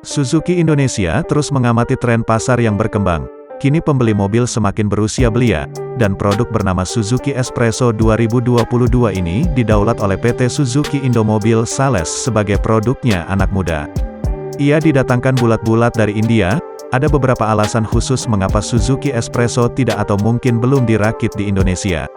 Suzuki Indonesia terus mengamati tren pasar yang berkembang. Kini pembeli mobil semakin berusia belia, dan produk bernama Suzuki Espresso 2022 ini didaulat oleh PT Suzuki Indomobil Sales sebagai produknya anak muda. Ia didatangkan bulat-bulat dari India. Ada beberapa alasan khusus mengapa Suzuki Espresso tidak atau mungkin belum dirakit di Indonesia.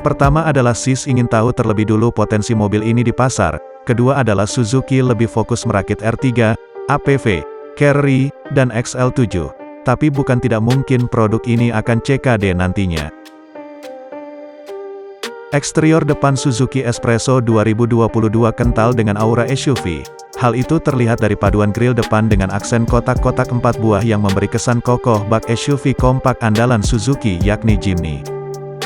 Pertama adalah SIS ingin tahu terlebih dulu potensi mobil ini di pasar. Kedua adalah Suzuki lebih fokus merakit R3, APV, Carry, dan XL7. Tapi bukan tidak mungkin produk ini akan CKD nantinya. Eksterior depan Suzuki Espresso 2022 kental dengan aura SUV. Hal itu terlihat dari paduan grill depan dengan aksen kotak-kotak 4 buah yang memberi kesan kokoh bak SUV kompak andalan Suzuki yakni Jimny.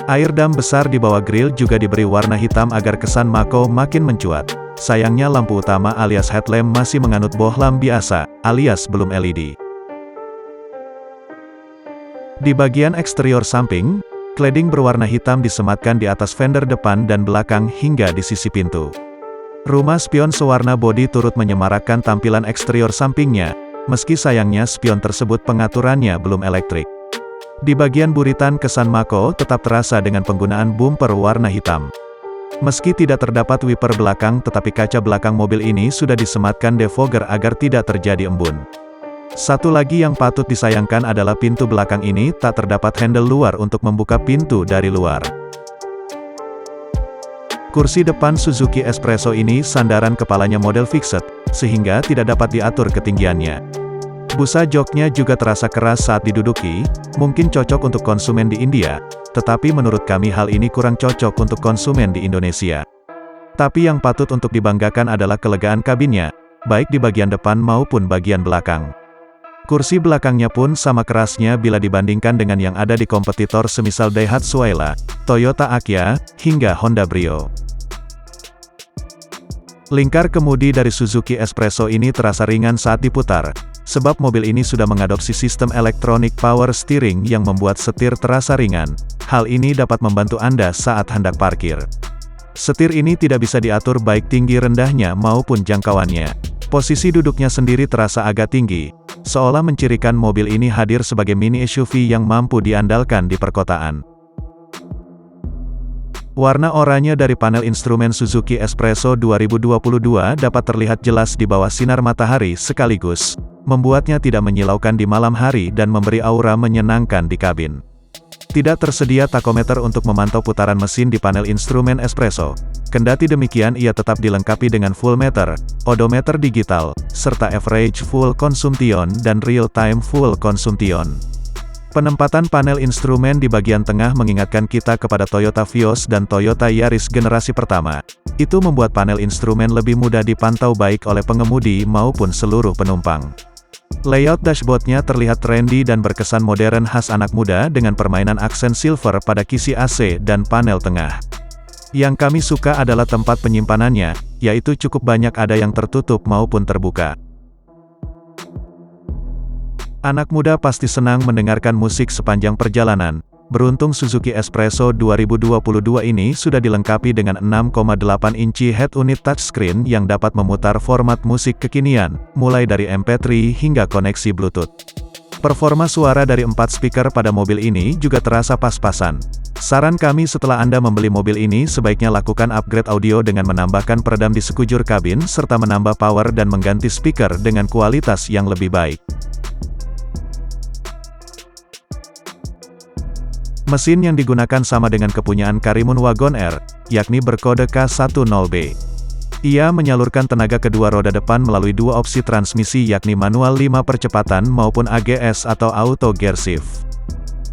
Air dam besar di bawah grill juga diberi warna hitam agar kesan Mako makin mencuat. Sayangnya lampu utama alias headlamp masih menganut bohlam biasa, alias belum LED. Di bagian eksterior samping, cladding berwarna hitam disematkan di atas fender depan dan belakang hingga di sisi pintu. Rumah spion sewarna bodi turut menyemarakkan tampilan eksterior sampingnya, meski sayangnya spion tersebut pengaturannya belum elektrik. Di bagian buritan kesan Mako tetap terasa dengan penggunaan bumper warna hitam. Meski tidak terdapat wiper belakang tetapi kaca belakang mobil ini sudah disematkan defogger agar tidak terjadi embun. Satu lagi yang patut disayangkan adalah pintu belakang ini tak terdapat handle luar untuk membuka pintu dari luar. Kursi depan Suzuki Espresso ini sandaran kepalanya model fixed, sehingga tidak dapat diatur ketinggiannya. Busa joknya juga terasa keras saat diduduki, mungkin cocok untuk konsumen di India, tetapi menurut kami hal ini kurang cocok untuk konsumen di Indonesia. Tapi yang patut untuk dibanggakan adalah kelegaan kabinnya, baik di bagian depan maupun bagian belakang. Kursi belakangnya pun sama kerasnya bila dibandingkan dengan yang ada di kompetitor semisal Daihatsu Ayla, Toyota Agya, hingga Honda Brio. Lingkar kemudi dari Suzuki Espresso ini terasa ringan saat diputar, sebab mobil ini sudah mengadopsi sistem elektronik power steering yang membuat setir terasa ringan. Hal ini dapat membantu Anda saat hendak parkir. Setir ini tidak bisa diatur baik tinggi rendahnya maupun jangkauannya. Posisi duduknya sendiri terasa agak tinggi, seolah mencirikan mobil ini hadir sebagai mini SUV yang mampu diandalkan di perkotaan. Warna oranye dari panel instrumen Suzuki Espresso 2022 dapat terlihat jelas di bawah sinar matahari sekaligus membuatnya tidak menyilaukan di malam hari dan memberi aura menyenangkan di kabin. Tidak tersedia takometer untuk memantau putaran mesin di panel instrumen Espresso. Kendati demikian ia tetap dilengkapi dengan full meter, odometer digital, serta average full consumption dan real-time full consumption. Penempatan panel instrumen di bagian tengah mengingatkan kita kepada Toyota Vios dan Toyota Yaris generasi pertama. Itu membuat panel instrumen lebih mudah dipantau baik oleh pengemudi maupun seluruh penumpang. Layout dashboardnya terlihat trendy dan berkesan modern khas anak muda dengan permainan aksen silver pada kisi AC dan panel tengah. Yang kami suka adalah tempat penyimpanannya, yaitu cukup banyak ada yang tertutup maupun terbuka. Anak muda pasti senang mendengarkan musik sepanjang perjalanan. Beruntung Suzuki Espresso 2022 ini sudah dilengkapi dengan 6,8 inci head-unit touchscreen yang dapat memutar format musik kekinian, mulai dari MP3 hingga koneksi Bluetooth. Performa suara dari 4 speaker pada mobil ini juga terasa pas-pasan. Saran kami setelah Anda membeli mobil ini sebaiknya lakukan upgrade audio dengan menambahkan peredam di sekujur kabin serta menambah power dan mengganti speaker dengan kualitas yang lebih baik. Mesin yang digunakan sama dengan kepunyaan Karimun Wagon R, yakni berkode K10B. Ia menyalurkan tenaga kedua roda depan melalui dua opsi transmisi yakni manual 5 percepatan maupun AGS atau Auto Gear Shift.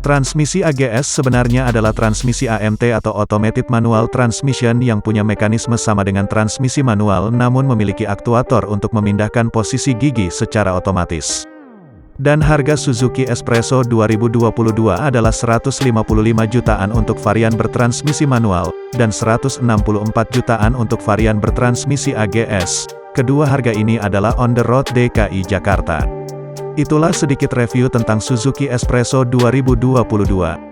Transmisi AGS sebenarnya adalah transmisi AMT atau Automated Manual Transmission yang punya mekanisme sama dengan transmisi manual namun memiliki aktuator untuk memindahkan posisi gigi secara otomatis. Dan harga Suzuki Espresso 2022 adalah 155 jutaan untuk varian bertransmisi manual, dan 164 jutaan untuk varian bertransmisi AGS. Kedua harga ini adalah on the road DKI Jakarta. Itulah sedikit review tentang Suzuki Espresso 2022.